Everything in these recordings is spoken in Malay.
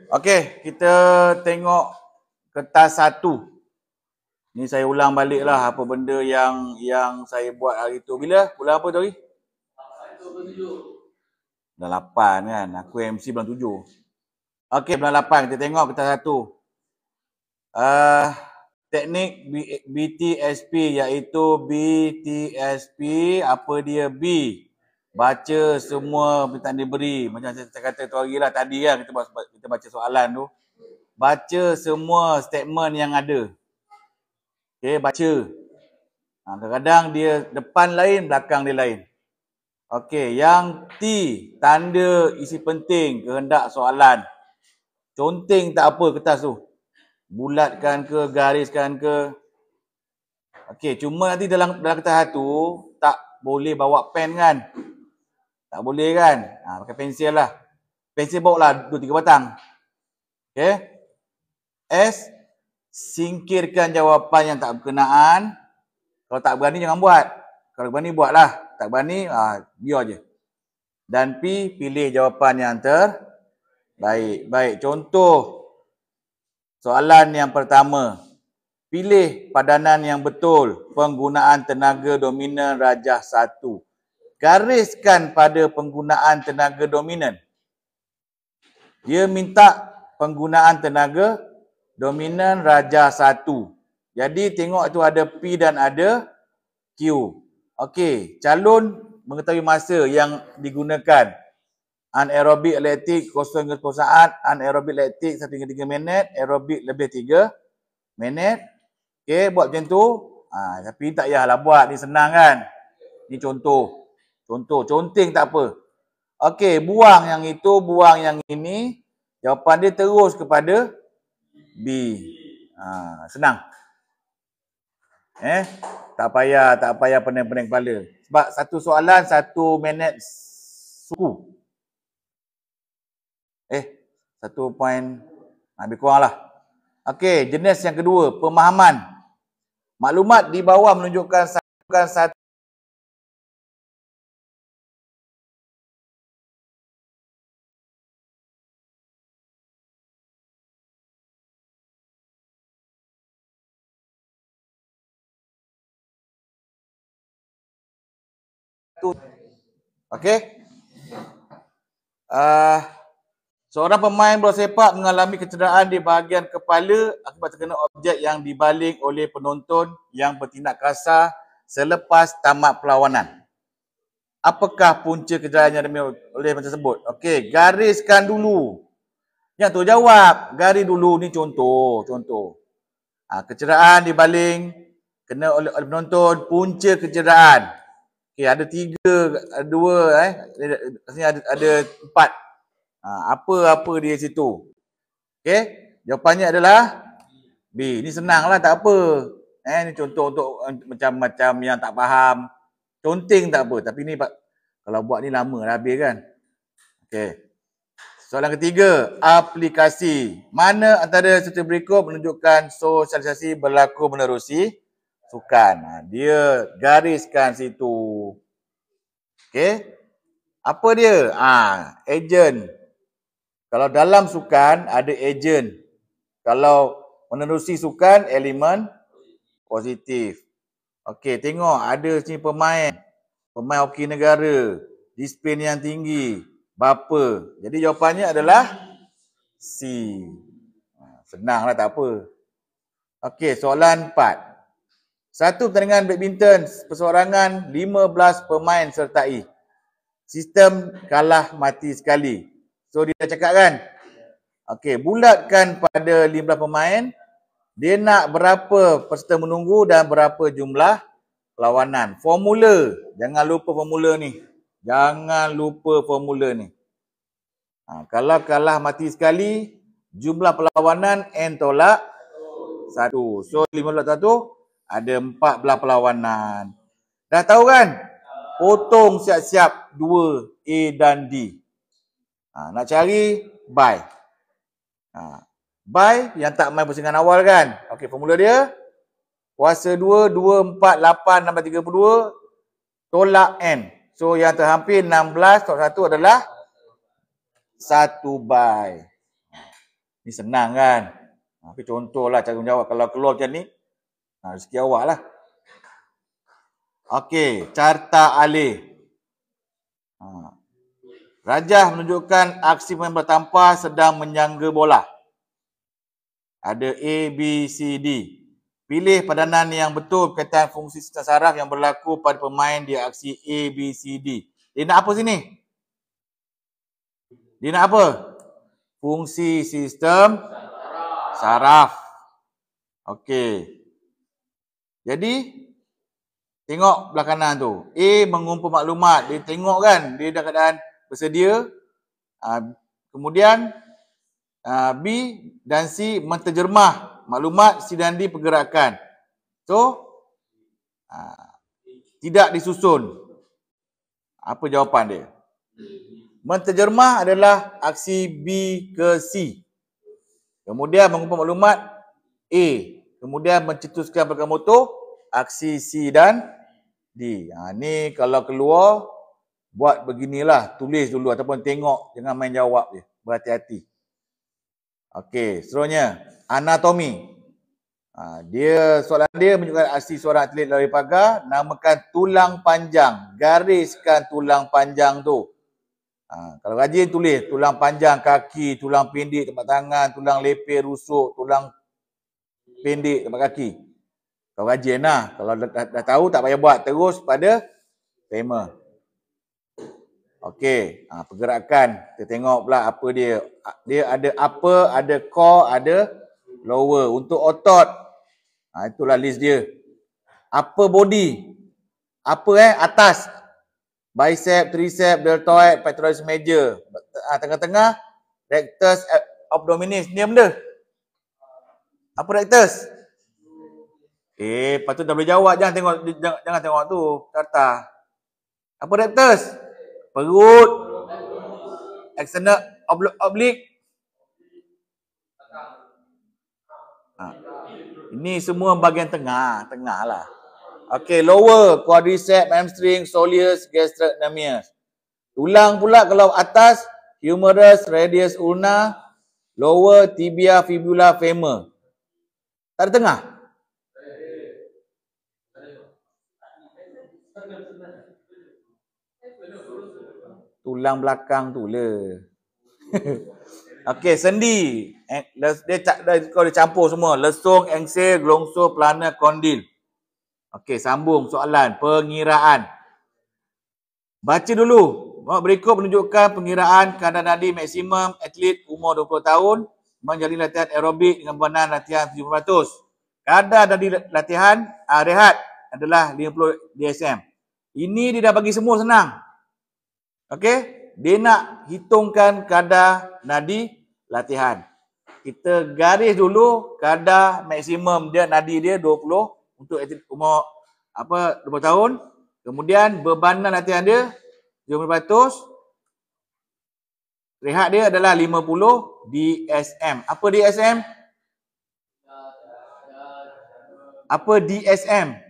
Okey, kita tengok kertas 1. Ni saya ulang balik lah apa benda yang saya buat hari tu. Bila? Bulan apa tu hari? Bulan 8 kan. Aku MC bulan 7. Okey, bulan 8 kita tengok kertas 1. Teknik BTSP iaitu BTSP apa dia? B. Baca semua permintaan diberi. Macam saya kata tu hari lah tadi kan kita baca soalan tu. Baca semua statement yang ada. Okey, baca. Kadang-kadang dia depan lain, belakang dia lain. Okey, yang T, tanda isi penting, kehendak soalan. Conteng tak apa kertas tu. Bulatkan ke, gariskan ke. Okey, cuma nanti dalam kertas tu tak boleh bawa pen kan? Tak boleh kan? Pakai pensil lah. Pensil bawa lah 2-3 batang. Okey. S, singkirkan jawapan yang tak berkenaan. Kalau tak berani jangan buat. Kalau berani buatlah. Tak berani, biar je. Dan P, pilih jawapan yang terbaik. Baik, contoh soalan yang pertama. Pilih padanan yang betul. Penggunaan tenaga dominan rajah 1. Gariskan pada penggunaan tenaga dominan. Dia minta penggunaan tenaga dominan rajah 1. Jadi tengok tu ada P dan ada Q. Okey, calon mengetahui masa yang digunakan. Anaerobik laktik 0 hingga 10 saat, anaerobik laktik 1 hingga 3 minit, aerobik lebih 3 minit. Okey, buat macam tu. Tapi tak payahlah buat, ni senang kan. Ni contoh. Conteng tak apa. Okey, buang yang itu, buang yang ini. Jawapan dia terus kepada B. Senang. Tak payah pening-pening kepala. Sebab satu soalan 1 minit suku. 1 point lebih kurang lah. Okey, jenis yang kedua, pemahaman. Maklumat di bawah menunjukkan satu okey. Seorang pemain bola sepak mengalami kecederaan di bahagian kepala akibat terkena objek yang dibaling oleh penonton yang bertindak kasar selepas tamat perlawanan. Apakah punca kecederaan yang dimiliki oleh pemain tersebut? Okey, gariskan dulu. Yang tu jawab, garis dulu, ni contoh. Kecederaan dibaling kena oleh penonton, punca kecederaan. Okey, ada 2, ada 4. Apa dia situ? Okey, jawapannya adalah B. Ni senanglah, tak apa. Ni contoh untuk macam-macam yang tak faham. Conteng tak apa, tapi ni kalau buat ni lama dah habis kan. Okey. Soalan ketiga, aplikasi. Mana antara serta berikut menunjukkan sosialisasi berlaku menerusi sukan? Dia gariskan situ. Okey. Apa dia? Ejen. Kalau dalam sukan ada ejen. Kalau menerusi sukan, elemen positif. Okey, tengok ada sini pemain hoki negara, disiplin yang tinggi, bapa. Jadi jawapannya adalah C. Senanglah, tak apa. Okey, soalan 4. Satu pertandingan badminton perseorangan 15 pemain sertai. Sistem kalah mati sekali. So dia dah cakap kan? Okey, bulatkan pada 15 pemain. Dia nak berapa peserta menunggu dan berapa jumlah perlawanan. Formula. Jangan lupa formula ni. Kalau kalah mati sekali, jumlah perlawanan N tolak 1. So 15 1 ada 14 perlawanan. Dah tahu kan? Potong siap-siap 2 A dan D. Nak cari by. By yang tak main pusingan awal kan. Okey, formula dia kuasa 2, 2, 4, 8, 6, 32 tolak N. So yang terhampir 16 tolak 1 adalah 1 by. Ni senang kan? Tapi contohlah cara menjawab. Kalau keluar macam ni, rezeki awak lah. Okey, carta alih. Rajah menunjukkan aksi pemain bola tampar sedang menyangga bola. Ada A, B, C, D. Pilih padanan yang betul berkaitan fungsi sistem saraf yang berlaku pada pemain di aksi A, B, C, D. Dia nak apa sini? Dia nak apa? Fungsi sistem saraf. Okey. Jadi, tengok belah kanan tu. A mengumpul maklumat. Dia tengok kan, dia dalam keadaan bersedia. Kemudian, B dan C menterjemah maklumat, C dan D pergerakan. So, tidak disusun. Apa jawapan dia? Menterjemah adalah aksi B ke C. Kemudian mengumpul maklumat A. Kemudian mencetuskan pergerakan motor aksi C dan D. Ni kalau keluar buat beginilah, tulis dulu ataupun tengok, jangan main jawab je. Berhati-hati. Okey, seterusnya anatomi. Soalan dia menunjukkan aksi seorang atlet lari pagar, namakan tulang panjang, gariskan tulang panjang tu. Kalau rajin tulis tulang panjang kaki, tulang pendek tempat tangan, tulang lepeh rusuk, tulang pendek tempat kaki. Kalau rajin lah. Kalau dah tahu tak payah buat, terus pada tema. Okey, pergerakan. Kita tengok pula apa dia. Dia ada upper, ada core, ada lower. Untuk otot, itulah list dia. Upper body. Upper atas. Bicep, tricep, deltoid, pectoralis major. Tengah-tengah, rectus abdominis. Ni benda. Apa rectus? Patut dah boleh jawab. Jangan tengok tu. Carta. Apa rectus? Perut. External oblique. Ini semua bahagian tengah. Tengah lah. Okey, lower. Quadricep, hamstring, soleus, gastrocnemius. Tulang pula kalau atas, humerus, radius ulna, lower, tibia, fibula, femur. Tak ada tengah? Tulang belakang tu le. Okey, sendi. Dia campur semua. Lesung, engsel, gelongsor, pelana, kondil. Okey, sambung soalan. Pengiraan. Baca dulu. Berikut menunjukkan pengiraan kadar nadi maksimum atlet umur 20 tahun menjalani latihan aerobik dengan beban latihan 70%. Kadar nadi latihan rehat adalah 50 DSM. Ini dia dah bagi semua senang. Okey, dia nak hitungkan kadar nadi latihan. Kita garis dulu kadar maksimum dia, nadi dia 20 untuk atlet umur 20 tahun. Kemudian bebanan latihan dia 70%. Rehat dia adalah 50 DSM. Apa DSM? Apa DSM?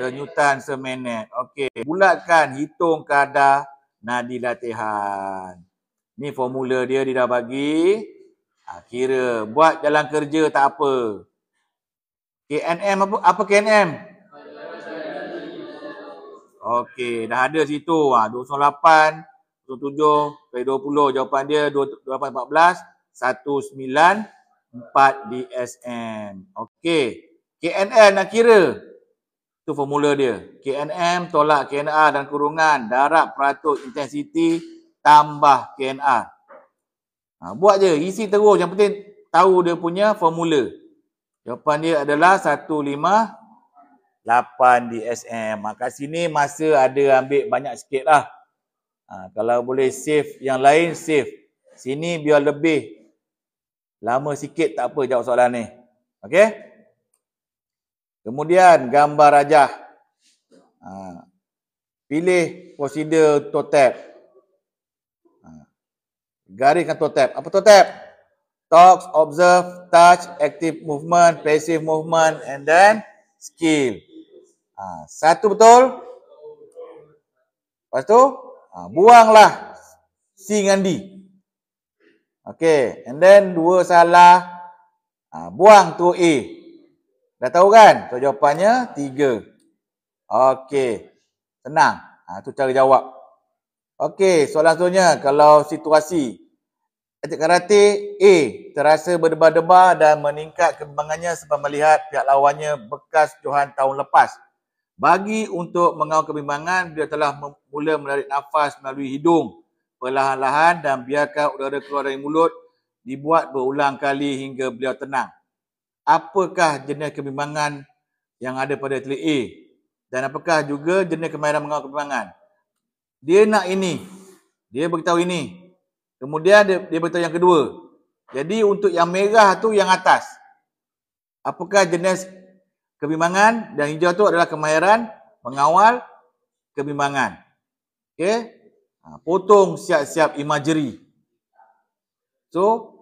Denyutan seminit. Okey, bulatkan, hitung kadar nadi latihan. Ni formula dia dah bagi. Kira buat jalan kerja tak apa. KNM apa KNM? Okey, dah ada situ. 208, 27, kali 20. Jawapan dia 2814, 194 DSM. Okey. KNN nak kira. Itu formula dia. KNM tolak KNR dan kurungan darab peratus intensity tambah KNR. Buat je, isi terus. Yang penting tahu dia punya formula. Jawapan dia adalah 158 DSM. Kat sini masa ada ambil banyak sikit lah. Kalau boleh save yang lain, save. Sini biar lebih lama sikit, tak apa jawab soalan ni. Okey? Kemudian gambar rajah. Pilih prosedur TOTAP. Gariskan TOTAP. Apa TOTAP? Talk, observe, touch, active movement, passive movement and then skill. Satu betul, Lepas tu, buanglah C dengan D. Okay, and then 2 salah, buang tu A. Dah tahu kan? So jawapannya 3. Okay, senang. Tu cara jawab. Okay, soalan seterusnya. Kalau situasi atlet karate A terasa berdebar-debar dan meningkat kebimbangannya sebab melihat pihak lawannya bekas johan tahun lepas. Bagi untuk mengawal kebimbangan, dia telah mula menarik nafas melalui hidung perlahan-lahan dan biarkan udara keluar dari mulut, dibuat berulang kali hingga beliau tenang. Apakah jenis kebimbangan yang ada pada atlet A? Dan apakah juga jenis kemahiran mengawal kebimbangan? Dia nak ini. Dia beritahu ini. Kemudian dia beritahu yang kedua. Jadi untuk yang merah tu yang atas. Apakah jenis kebimbangan? Dan hijau tu adalah kemahiran mengawal kebimbangan. Okey. Potong siap-siap imagery. So,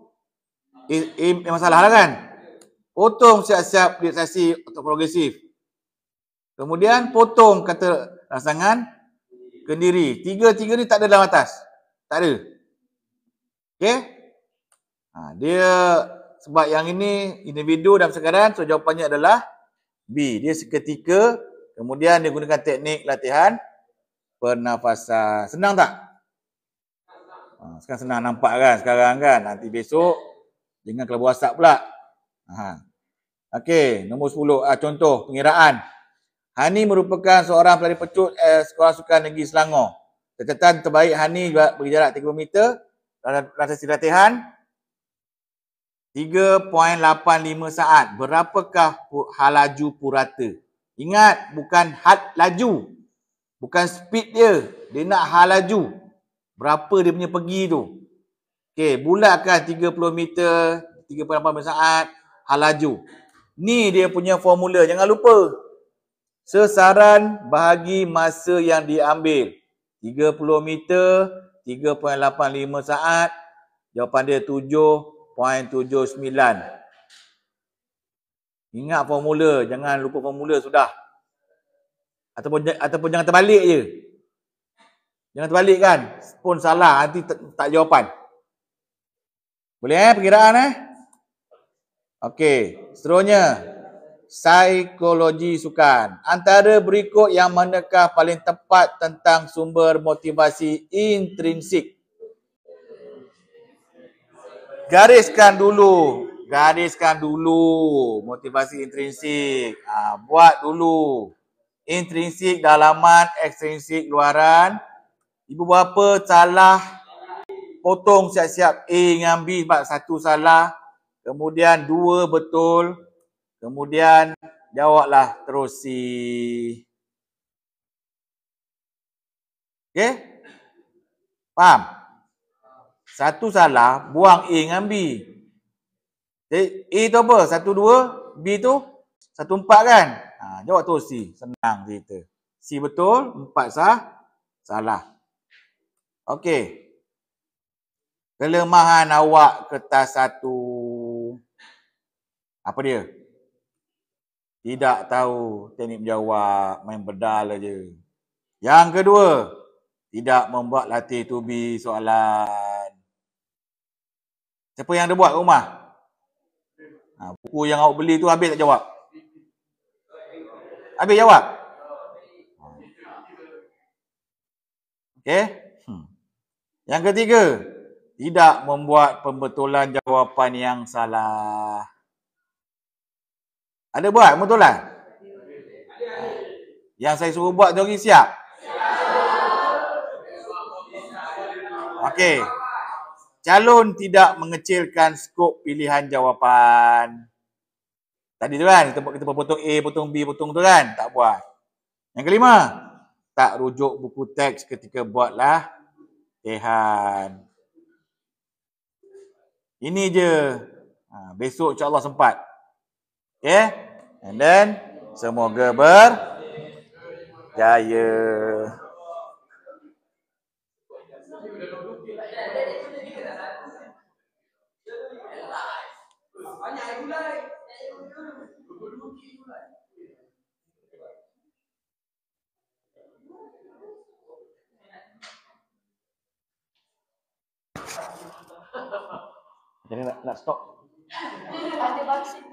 masalah lah kan? Potong siap-siap relaksasi atau progresif. Kemudian potong kata rangsangan kendiri. Tiga-tiga ni tak ada dalam atas. Tak ada. Okey? Dia sebab yang ini individu dan sekadar, so jawapannya adalah B. Dia seketika, kemudian dia gunakan teknik latihan pernafasan. Senang tak? Sekarang senang nampak kan sekarang kan. Nanti besok jangan kalau WhatsApp pula. Okey, nombor 10. Contoh pengiraan. Hani merupakan seorang pelari pecut Sekolah Sukan Negeri Selangor. Catatan terbaik Hani berjarak 30 meter dalam sesi latihan 3.85 saat. Berapakah hal laju purata? Ingat, bukan had laju. Bukan speed dia. Dia nak hal laju. Berapa dia punya pergi tu. Okey, bulatkan 30 meter, 3.85 saat, hal laju. Ni dia punya formula. Jangan lupa. Sesaran bahagi masa yang diambil. 30 meter, 3.85 saat. Jawapan dia 7.79. Ingat formula, jangan lupa formula sudah. Ataupun jangan terbalik je. Jangan terbalik kan? Pun salah, nanti tak jawapan. Boleh perkiraan Okey, seterusnya psikologi sukan. Antara berikut yang manakah paling tepat tentang sumber motivasi intrinsik? Gariskan dulu motivasi intrinsik. Buat dulu. Intrinsik dalaman, ekstrinsik luaran. Ibu bapa salah potong siap-siap A dengan B sebab satu salah. Kemudian 2 betul. Kemudian jawablah terus C. Okey? Faham? Satu salah, buang A dengan B. Jadi A tu apa? 1, 2, B tu 1, 4 kan? Jawab terus C. Senang cerita. C betul, 4 salah. Okey. Kelemahan awak kertas 1. Apa dia? Tidak tahu teknik menjawab, main bedal aja. Yang kedua, tidak membuat latih tubi soalan. Siapa yang ada buat kat rumah? Buku yang awak beli tu habis tak jawab? Habis jawab? Okey. Yang ketiga, tidak membuat pembetulan jawapan yang salah. Ada buat pembetulan? Yang saya suruh buat tu lagi siap? Okey. Calon tidak mengecilkan skop pilihan jawapan. Tadi tu kan, kita potong A, potong B, potong tu kan? Tak buat. Yang kelima, tak rujuk buku teks ketika buatlah latihan. Ini je. Besok insyaAllah sempat. Okay? And then, semoga berjaya. Jadi nak stop. Ada vaksin.